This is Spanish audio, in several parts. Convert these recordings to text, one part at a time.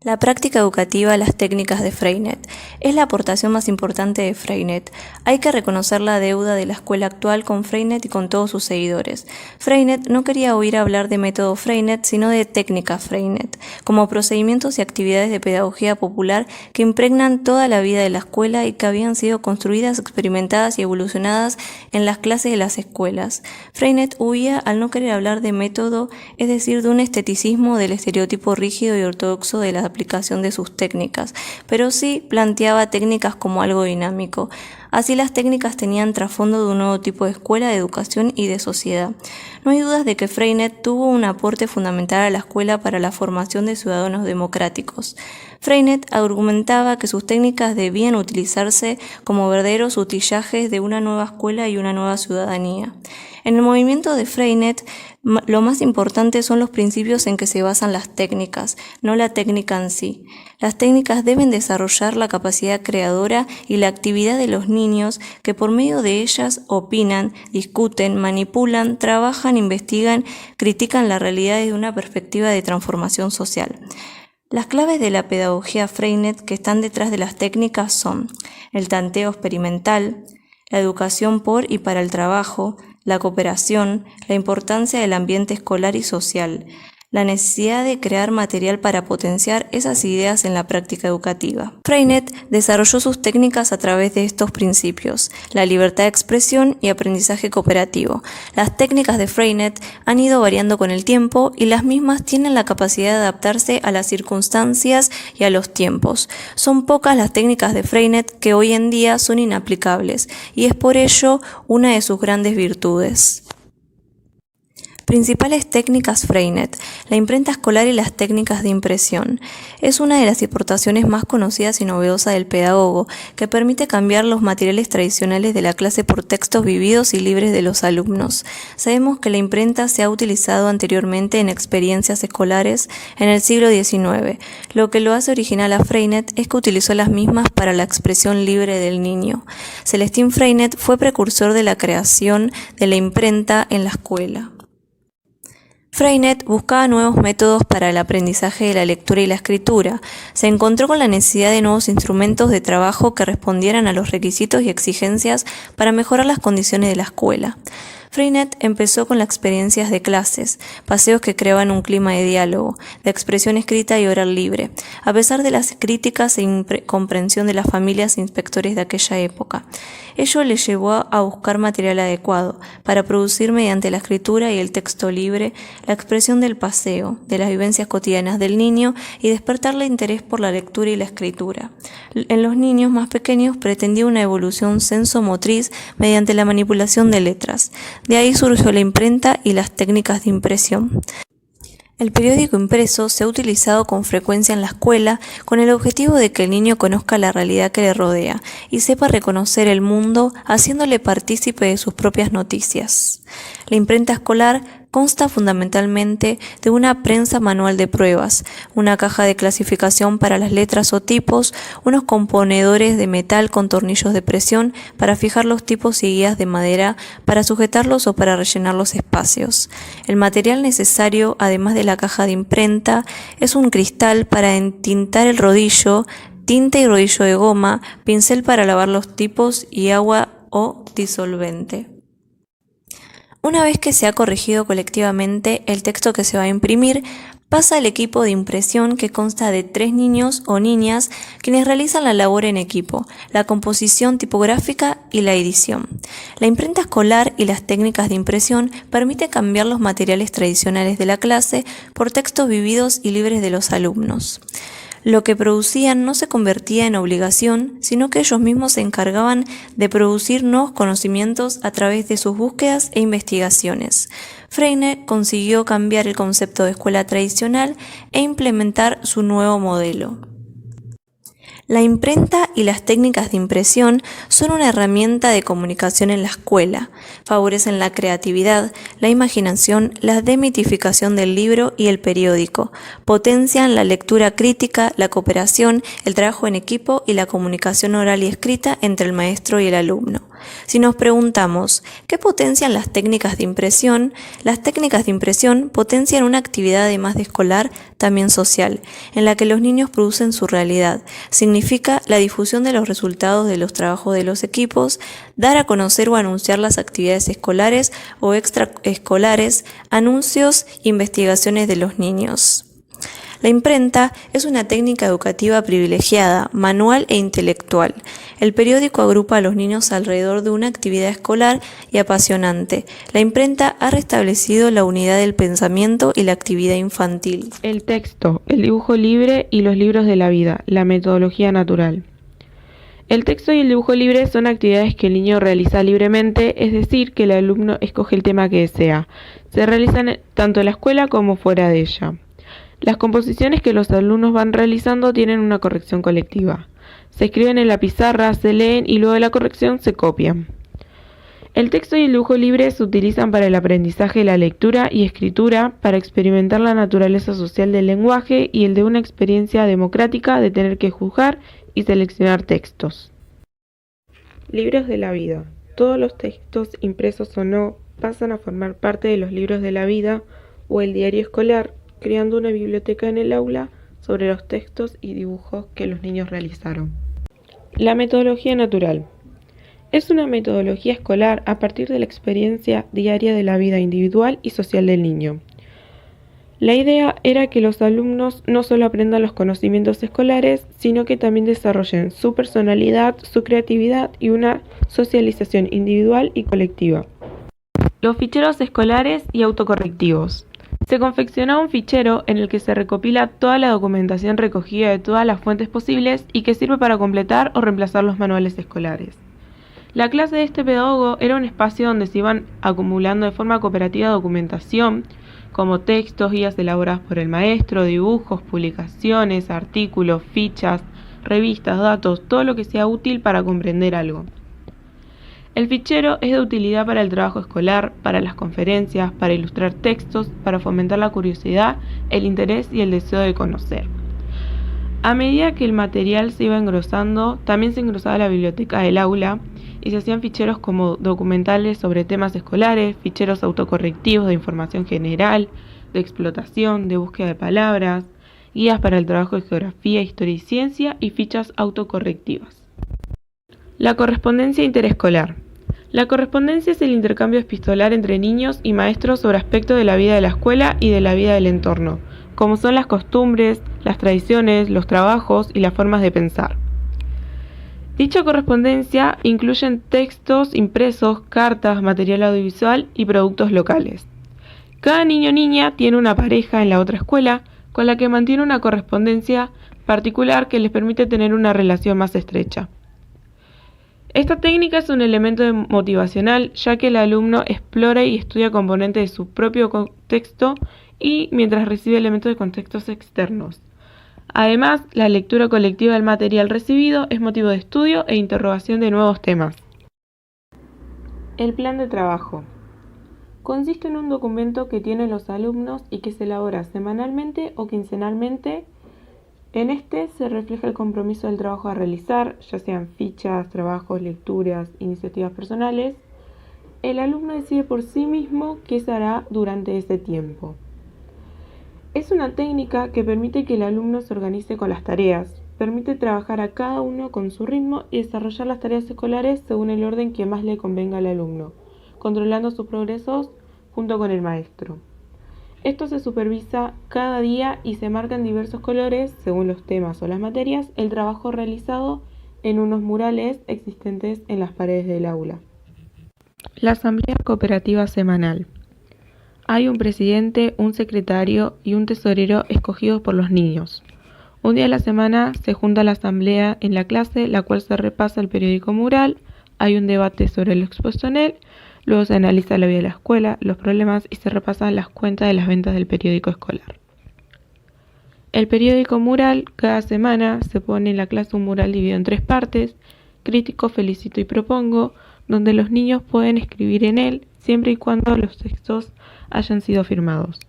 La práctica educativa, las técnicas de Freinet. Es la aportación más importante de Freinet. Hay que reconocer la deuda de la escuela actual con Freinet y con todos sus seguidores. Freinet no quería oír hablar de método Freinet, sino de técnica Freinet, como procedimientos y actividades de pedagogía popular que impregnan toda la vida de la escuela y que habían sido construidas, experimentadas y evolucionadas en las clases de las escuelas. Freinet huía al no querer hablar de método, es decir, de un esteticismo del estereotipo rígido y ortodoxo de la aplicación de sus técnicas, pero sí planteaba técnicas como algo dinámico. Así las técnicas tenían trasfondo de un nuevo tipo de escuela, de educación y de sociedad. No hay dudas de que Freinet tuvo un aporte fundamental a la escuela para la formación de ciudadanos democráticos. Freinet argumentaba que sus técnicas debían utilizarse como verdaderos utillajes de una nueva escuela y una nueva ciudadanía. En el movimiento de Freinet, lo más importante son los principios en que se basan las técnicas, no la técnica en sí. Las técnicas deben desarrollar la capacidad creadora y la actividad de los niños que por medio de ellas opinan, discuten, manipulan, trabajan, investigan, critican la realidad desde una perspectiva de transformación social. Las claves de la pedagogía Freinet que están detrás de las técnicas son el tanteo experimental, la educación por y para el trabajo, la cooperación, la importancia del ambiente escolar y social, la necesidad de crear material para potenciar esas ideas en la práctica educativa. Freinet desarrolló sus técnicas a través de estos principios, la libertad de expresión y aprendizaje cooperativo. Las técnicas de Freinet han ido variando con el tiempo y las mismas tienen la capacidad de adaptarse a las circunstancias y a los tiempos. Son pocas las técnicas de Freinet que hoy en día son inaplicables y es por ello una de sus grandes virtudes. Principales técnicas Freinet, la imprenta escolar y las técnicas de impresión. Es una de las aportaciones más conocidas y novedosas del pedagogo, que permite cambiar los materiales tradicionales de la clase por textos vividos y libres de los alumnos. Sabemos que la imprenta se ha utilizado anteriormente en experiencias escolares en el siglo XIX. Lo que lo hace original a Freinet es que utilizó las mismas para la expresión libre del niño. Celestín Freinet fue precursor de la creación de la imprenta en la escuela. Freinet buscaba nuevos métodos para el aprendizaje de la lectura y la escritura. Se encontró con la necesidad de nuevos instrumentos de trabajo que respondieran a los requisitos y exigencias para mejorar las condiciones de la escuela. Freinet empezó con las experiencias de clases, paseos que creaban un clima de diálogo, de expresión escrita y oral libre, a pesar de las críticas e incomprensión de las familias e inspectores de aquella época. Ello le llevó a buscar material adecuado para producir mediante la escritura y el texto libre la expresión del paseo, de las vivencias cotidianas del niño y despertarle interés por la lectura y la escritura. En los niños más pequeños pretendía una evolución sensomotriz mediante la manipulación de letras. De ahí surgió la imprenta y las técnicas de impresión. El periódico impreso se ha utilizado con frecuencia en la escuela con el objetivo de que el niño conozca la realidad que le rodea y sepa reconocer el mundo haciéndole partícipe de sus propias noticias. La imprenta escolar consta fundamentalmente de una prensa manual de pruebas, una caja de clasificación para las letras o tipos, unos componedores de metal con tornillos de presión para fijar los tipos y guías de madera para sujetarlos o para rellenar los espacios. El material necesario, además de la caja de imprenta, es un cristal para entintar el rodillo, tinta y rodillo de goma, pincel para lavar los tipos y agua o disolvente. Una vez que se ha corregido colectivamente el texto que se va a imprimir, pasa al equipo de impresión que consta de 3 niños o niñas quienes realizan la labor en equipo, la composición tipográfica y la edición. La imprenta escolar y las técnicas de impresión permiten cambiar los materiales tradicionales de la clase por textos vividos y libres de los alumnos. Lo que producían no se convertía en obligación, sino que ellos mismos se encargaban de producir nuevos conocimientos a través de sus búsquedas e investigaciones. Freinet consiguió cambiar el concepto de escuela tradicional e implementar su nuevo modelo. La imprenta y las técnicas de impresión son una herramienta de comunicación en la escuela. Favorecen la creatividad, la imaginación, la demitificación del libro y el periódico. Potencian la lectura crítica, la cooperación, el trabajo en equipo y la comunicación oral y escrita entre el maestro y el alumno. Si nos preguntamos, ¿qué potencian las técnicas de impresión? Las técnicas de impresión potencian una actividad además de escolar, también social, en la que los niños producen su realidad. Significa la difusión de los resultados de los trabajos de los equipos, dar a conocer o anunciar las actividades escolares o extraescolares, anuncios, investigaciones de los niños. La imprenta es una técnica educativa privilegiada, manual e intelectual. El periódico agrupa a los niños alrededor de una actividad escolar y apasionante. La imprenta ha restablecido la unidad del pensamiento y la actividad infantil. El texto, el dibujo libre y los libros de la vida, la metodología natural. El texto y el dibujo libre son actividades que el niño realiza libremente, es decir, que el alumno escoge el tema que desea. Se realizan tanto en la escuela como fuera de ella. Las composiciones que los alumnos van realizando tienen una corrección colectiva. Se escriben en la pizarra, se leen y luego de la corrección se copian. El texto y el dibujo libre se utilizan para el aprendizaje de la lectura y escritura, para experimentar la naturaleza social del lenguaje y el de una experiencia democrática de tener que juzgar y seleccionar textos. Libros de la vida. Todos los textos, impresos o no, pasan a formar parte de los libros de la vida o el diario escolar, creando una biblioteca en el aula sobre los textos y dibujos que los niños realizaron. La metodología natural. Es una metodología escolar a partir de la experiencia diaria de la vida individual y social del niño. La idea era que los alumnos no solo aprendan los conocimientos escolares, sino que también desarrollen su personalidad, su creatividad y una socialización individual y colectiva. Los ficheros escolares y autocorrectivos. Se confecciona un fichero en el que se recopila toda la documentación recogida de todas las fuentes posibles y que sirve para completar o reemplazar los manuales escolares. La clase de este pedagogo era un espacio donde se iban acumulando de forma cooperativa documentación, como textos, guías elaboradas por el maestro, dibujos, publicaciones, artículos, fichas, revistas, datos, todo lo que sea útil para comprender algo. El fichero es de utilidad para el trabajo escolar, para las conferencias, para ilustrar textos, para fomentar la curiosidad, el interés y el deseo de conocer. A medida que el material se iba engrosando, también se engrosaba la biblioteca del aula y se hacían ficheros como documentales sobre temas escolares, ficheros autocorrectivos de información general, de explotación, de búsqueda de palabras, guías para el trabajo de geografía, historia y ciencia y fichas autocorrectivas. La correspondencia interescolar. La correspondencia es el intercambio epistolar entre niños y maestros sobre aspectos de la vida de la escuela y de la vida del entorno, como son las costumbres, las tradiciones, los trabajos y las formas de pensar. Dicha correspondencia incluye textos impresos, cartas, material audiovisual y productos locales. Cada niño o niña tiene una pareja en la otra escuela con la que mantiene una correspondencia particular que les permite tener una relación más estrecha. Esta técnica es un elemento motivacional, ya que el alumno explora y estudia componentes de su propio contexto y mientras recibe elementos de contextos externos. Además, la lectura colectiva del material recibido es motivo de estudio e interrogación de nuevos temas. El plan de trabajo. Consiste en un documento que tienen los alumnos y que se elabora semanalmente o quincenalmente. En este se refleja el compromiso del trabajo a realizar, ya sean fichas, trabajos, lecturas, iniciativas personales. El alumno decide por sí mismo qué se hará durante ese tiempo. Es una técnica que permite que el alumno se organice con las tareas, permite trabajar a cada uno con su ritmo y desarrollar las tareas escolares según el orden que más le convenga al alumno, controlando sus progresos junto con el maestro. Esto se supervisa cada día y se marca en diversos colores, según los temas o las materias, el trabajo realizado en unos murales existentes en las paredes del aula. La asamblea cooperativa semanal. Hay un presidente, un secretario y un tesorero escogidos por los niños. Un día a la semana se junta la asamblea en la clase, la cual se repasa el periódico mural, hay un debate sobre lo expuesto en él. Luego se analiza la vida de la escuela, los problemas y se repasan las cuentas de las ventas del periódico escolar. El periódico mural, cada semana se pone en la clase un mural dividido en 3 partes: crítico, felicito y propongo, donde los niños pueden escribir en él siempre y cuando los textos hayan sido firmados.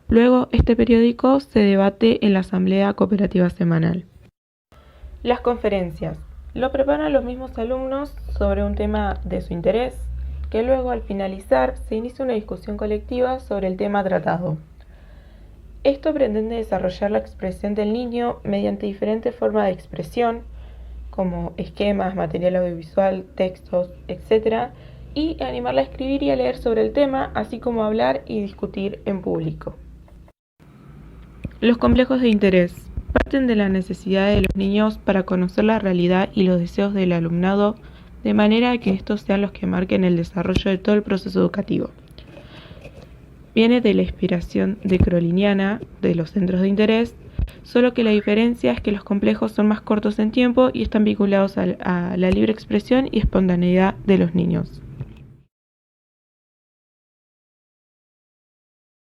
Luego, este periódico se debate en la asamblea cooperativa semanal. Las conferencias. Lo preparan los mismos alumnos sobre un tema de su interés, que luego al finalizar se inicia una discusión colectiva sobre el tema tratado. Esto pretende desarrollar la expresión del niño mediante diferentes formas de expresión, como esquemas, material audiovisual, textos, etc., y animarla a escribir y a leer sobre el tema, así como a hablar y discutir en público. Los complejos de interés parten de la necesidad de los niños para conocer la realidad y los deseos del alumnado, de manera que estos sean los que marquen el desarrollo de todo el proceso educativo. Viene de la inspiración decroliniana de los centros de interés, solo que la diferencia es que los complejos son más cortos en tiempo y están vinculados a la libre expresión y espontaneidad de los niños.